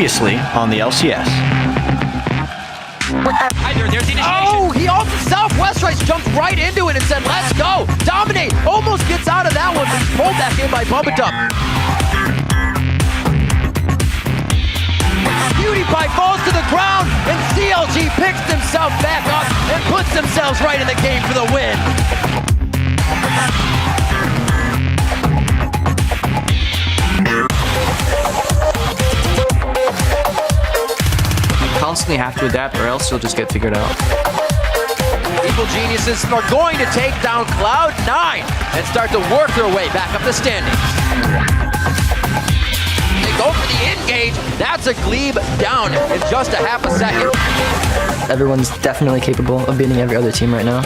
previously on the LCS. Oh, he off the Southwest Rice jumped right into it and said, let's go. Dominate. Almost gets out of that one, but he's pulled back in by Bubba. PewDiePie falls to the ground, and CLG picks himself back up and puts themselves right in the game for the win. Constantly have to adapt or else you'll just get figured out. Evil Geniuses are going to take down Cloud9 and start to work their way back up the standings. They go for the engage. That's a Glebe down in just a half a second. Everyone's definitely capable of beating every other team right now.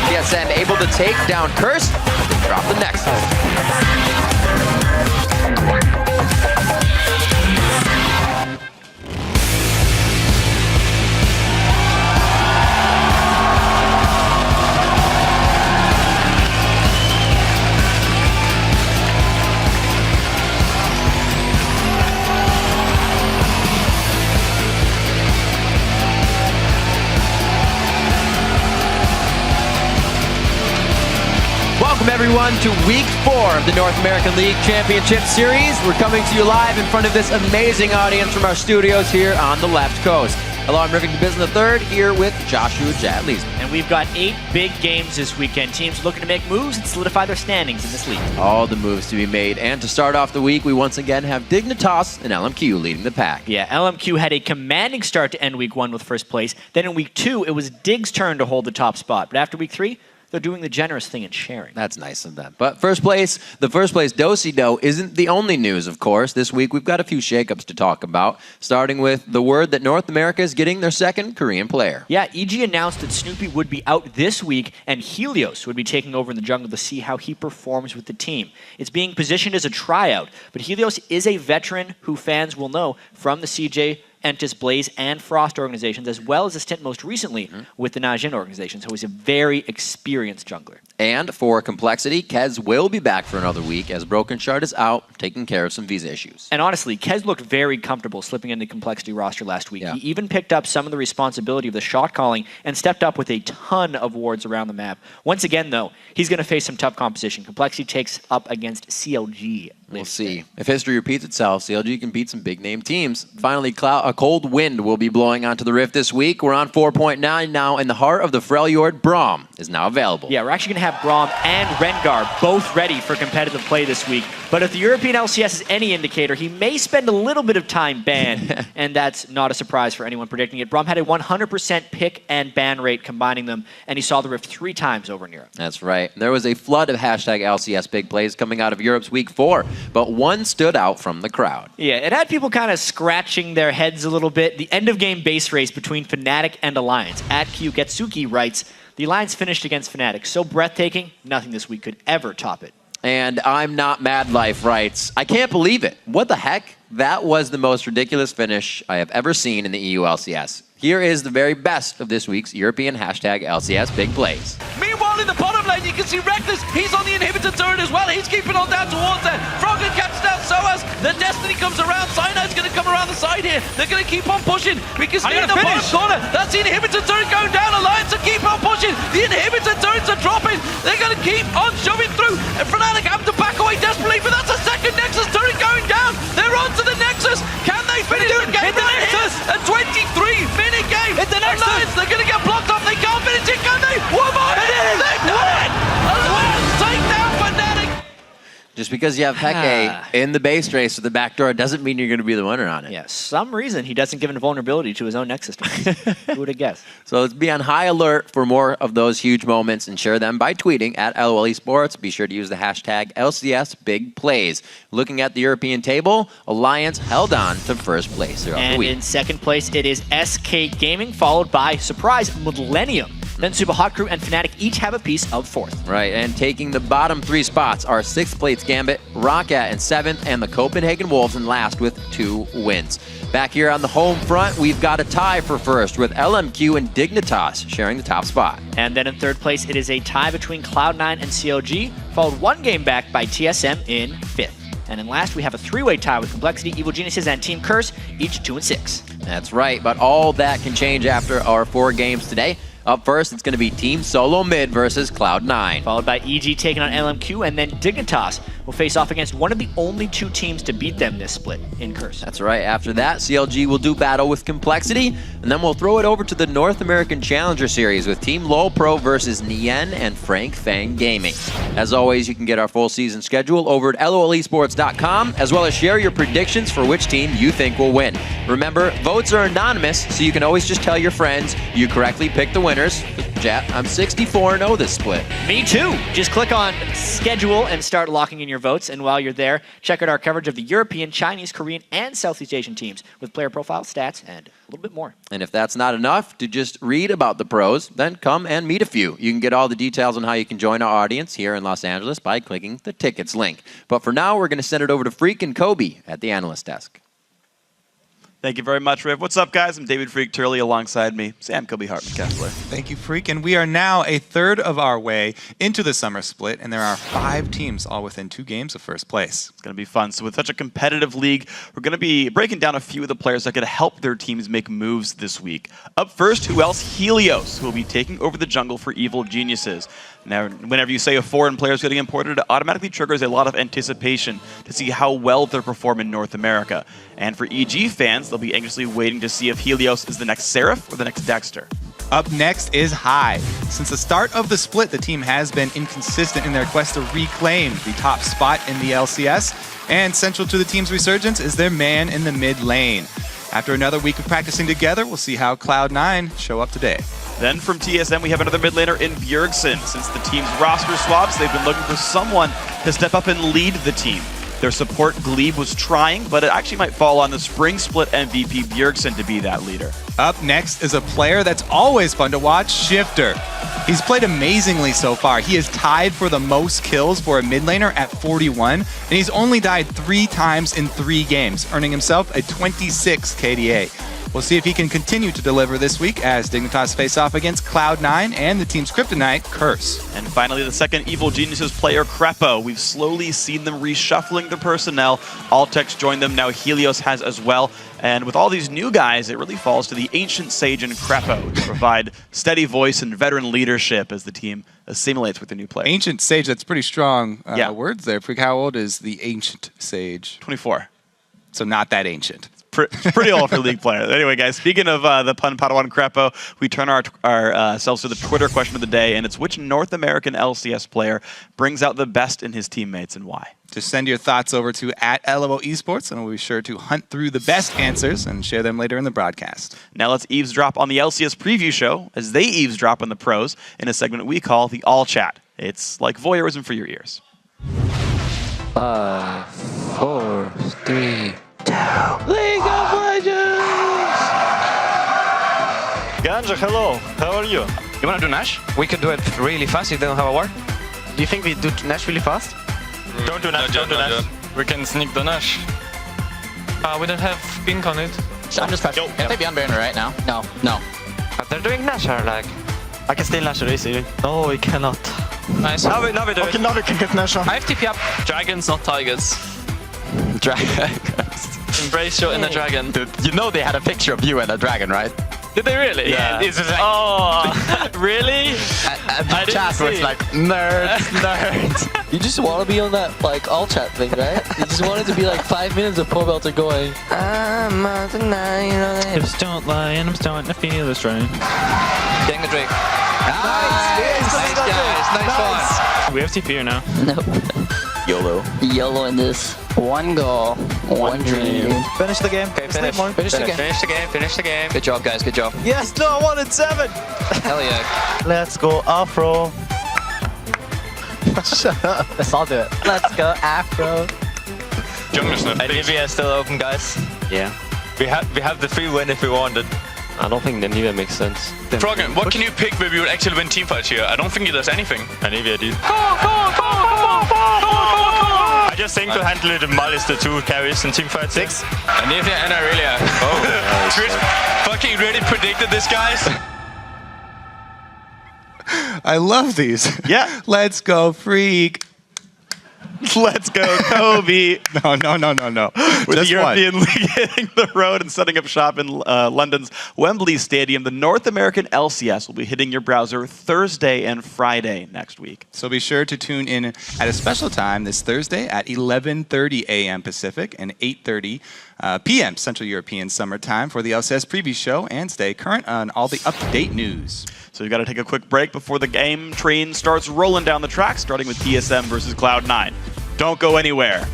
TSM able to take down Curse. They drop the Nexus. Welcome everyone to week 4 of the North American League Championship Series. We're coming to you live in front of this amazing audience from our studios here on the left coast. Hello, I'm Rick DeBiz III here with Joshua Jatlees. And we've got 8 big games this weekend. Teams looking to make moves and solidify their standings in this league. All the moves to be made. And to start off the week, we once again have Dignitas and LMQ leading the pack. Yeah, LMQ had a commanding start to end week 1 with first place. Then in week 2, it was Dig's turn to hold the top spot. But after week 3, they're doing the generous thing and sharing. That's nice of them. But the first place Do-si-do isn't the only news, of course. This week, we've got a few shakeups to talk about, starting with the word that North America is getting their second Korean player. Yeah, EG announced that Snoopy would be out this week, and Helios would be taking over in the jungle to see how he performs with the team. It's being positioned as a tryout, but Helios is a veteran who fans will know from the CJ, Entis, Blaze, and Frost organizations, as well as a stint most recently with the Najin organization. So he's a very experienced jungler. And for complexity, Kez will be back for another week as Broken Shard is out, taking care of some visa issues. And honestly, Kez looked very comfortable slipping into the complexity roster last week. Yeah. He even picked up some of the responsibility of the shot calling and stepped up with a ton of wards around the map. Once again, though, he's going to face some tough competition. Complexity takes up against CLG. We'll see. If history repeats itself, CLG can beat some big-name teams. Finally, a cold wind will be blowing onto the Rift this week. We're on 4.9 now in the heart of the Freljord. Braum is now available. Yeah, we're actually going to have Braum and Rengar both ready for competitive play this week. But if the European LCS is any indicator, he may spend a little bit of time banned, and that's not a surprise for anyone predicting it. Braum had a 100% pick and ban rate combining them, and he saw the Rift 3 times over in Europe. That's right. There was a flood of #LCS big plays coming out of Europe's week 4, but one stood out from the crowd. Yeah, it had people kind of scratching their heads a little bit. The end-of-game base race between Fnatic and Alliance. At Q Getsuki writes, the Alliance finished against Fnatic. So breathtaking, nothing this week could ever top it. And I'm Not Mad Life writes, I can't believe it. What the heck? That was the most ridiculous finish I have ever seen in the EU LCS. Here is the very best of this week's European #LCS big plays. Meanwhile, in the bottom lane, you can see Reckless. He's on the inhibitor turret as well. He's keeping on down towards that. Froggen catches down Soaz. The Destiny comes around. Cynide's going to come around the side here. They're going to keep on pushing. We can see in the bottom corner. That's the inhibitor turret going down. Alliance are keep on pushing. The inhibitor turrets are dropping. They're going to keep on shoving through. And Fnatic have to back away desperately, but that's a second Nexus turret going down. They're on to the Nexus. Can they finish the game right here? A 23-minute game. Hit the Nexus. Alliance, they're going to get blocked off. They can't finish it, can they? What about it? They've done it! Alliance take down Fnatic. Just because you have Peke in the base race with the back door doesn't mean you're going to be the winner on it. Yeah, some reason he doesn't give invulnerability to his own Nexus. Who would have guessed? So let's be on high alert for more of those huge moments and share them by tweeting at LOL Esports. Be sure to use the #LCS Big Plays. Looking at the European table, Alliance held on to first place throughout the week. And in second place, it is SK Gaming, followed by, surprise, Millennium. Then Suba Hot Crew and Fnatic each have a piece of 4th. Right, and taking the bottom 3 spots are 6th place Gambit, Roccat in 7th, and the Copenhagen Wolves in last with 2 wins. Back here on the home front, we've got a tie for first with LMQ and Dignitas sharing the top spot. And then in third place, it is a tie between Cloud9 and CLG, followed 1 game back by TSM in 5th. And then last, we have a three-way tie with Complexity, Evil Geniuses, and Team Curse, each 2-6. That's right, but all that can change after our 4 games today. Up first, it's going to be Team Solo Mid versus Cloud9. Followed by EG taking on LMQ, and then Dignitas will face off against one of the only 2 teams to beat them this split in Curse. That's right. After that, CLG will do battle with Complexity, and then we'll throw it over to the North American Challenger Series with Team LOL Pro versus Nien and Frank Fang Gaming. As always, you can get our full season schedule over at lolesports.com, as well as share your predictions for which team you think will win. Remember, votes are anonymous, so you can always just tell your friends you correctly picked the winner. Chat, I'm 64-0 this split. Me too. Just click on schedule and start locking in your votes. And while you're there, check out our coverage of the European, Chinese, Korean, and Southeast Asian teams with player profiles, stats, and a little bit more. And if that's not enough to just read about the pros, then come and meet a few. You can get all the details on how you can join our audience here in Los Angeles by clicking the tickets link. But for now, we're going to send it over to Freak and Kobe at the analyst desk. Thank you very much, Riv. What's up, guys? I'm David Freak Turley alongside me, Sam Kobe Hartman Kessler. Thank you, Freak. And we are now a third of our way into the summer split, and there are 5 teams all within 2 games of first place. It's going to be fun. So with such a competitive league, we're going to be breaking down a few of the players that could help their teams make moves this week. Up first, who else? Helios, who will be taking over the jungle for Evil Geniuses. Now, whenever you say a foreign player is getting imported, it automatically triggers a lot of anticipation to see how well they'll perform in North America. And for EG fans, they'll be anxiously waiting to see if Helios is the next Seraph or the next Dexter. Up next is High. Since the start of the split, the team has been inconsistent in their quest to reclaim the top spot in the LCS, and central to the team's resurgence is their man in the mid lane. After another week of practicing together, we'll see how Cloud9 show up today. Then from TSM, we have another mid laner in Bjergsen. Since the team's roster swaps, they've been looking for someone to step up and lead the team. Their support, Glebe, was trying, but it actually might fall on the Spring Split MVP Bjergsen to be that leader. Up next is a player that's always fun to watch, Shifter. He's played amazingly so far. He is tied for the most kills for a mid laner at 41, and he's only died 3 times in 3 games, earning himself a 26 KDA. We'll see if he can continue to deliver this week as Dignitas face off against Cloud9 and the team's Kryptonite, Curse. And finally, the second Evil Geniuses player, Crepo. We've slowly seen them reshuffling their personnel. Altex joined them, now Helios has as well. And with all these new guys, it really falls to the Ancient Sage and Crepo to provide steady voice and veteran leadership as the team assimilates with the new players. Ancient Sage, that's pretty strong Yeah. words there. Freak, how old is the Ancient Sage? 24. So not that ancient. Pretty old for a league player. Anyway, guys, speaking of the pun Padawan Crepo, we turn ourselves to the Twitter question of the day, and it's which North American LCS player brings out the best in his teammates and why? Just send your thoughts over to @LOL Esports, and we'll be sure to hunt through the best answers and share them later in the broadcast. Now let's eavesdrop on the LCS preview show as they eavesdrop on the pros in a segment we call the All Chat. It's like voyeurism for your ears. 5, 4, 3, 2. League of Legends! Ganja, hello. How are you? You wanna do Nash? We could do it really fast if they don't have a ward. Do you think we do Nash really fast? Don't do Nash, don't do Nash. We can sneak the Nash. We don't have pink on it. I'm just pressing. Can they be on banner right now? No. No. But they're doing Nash, are like. I can steal Nash easily. No, we cannot. Nice. Now we do it. now we can get Nash. I have TP up. Dragons, not tigers. Dragons. Embrace your inner dragon. Dude, you know they had a picture of you and a dragon, right? Did they really? Yeah. It's just like, oh, really? The chat was like, nerds, nerds. You just want to be on that like all chat thing, right? You just want it to be like 5 minutes of Poor Belter going. I'm out tonight, you know that. Hips don't lie and I'm starting to feel this rain. Getting the Drake. Nice guys, nice one. We have TP here now. No. YOLO. YOLO in this. One goal, one dream. Finish the game. Okay, finish the game. Finish the game, finish the game. Good job, guys, good job. Yes, no, I wanted 7. Hell yeah. Let's go Afro. Shut up. Let's all do it. Let's go Afro. Jungler's not Nivea is still open, guys. Yeah. We have the free win if we wanted. I don't think the Nivea makes sense. Froggen, what can you pick where we would actually win teamfights here? I don't think he does anything. Nivea did. I just think to handle it, Mal is the 2 carries in teamfight 6. Nivea and Aurelia. Oh, Chris fucking really predicted this, guys. I love these. Yeah. Let's go, Freak. Let's go, Kobe. No. With the European League hitting the road and setting up shop in London's Wembley Stadium, the North American LCS will be hitting your browser Thursday and Friday next week. So be sure to tune in at a special time this Thursday at 11:30 a.m. Pacific and 8:30 p.m. Central European Summer Time for the LCS preview show, and stay current on all the up-to-date news. So we've got to take a quick break before the game train starts rolling down the track, starting with TSM versus Cloud9. Don't go anywhere.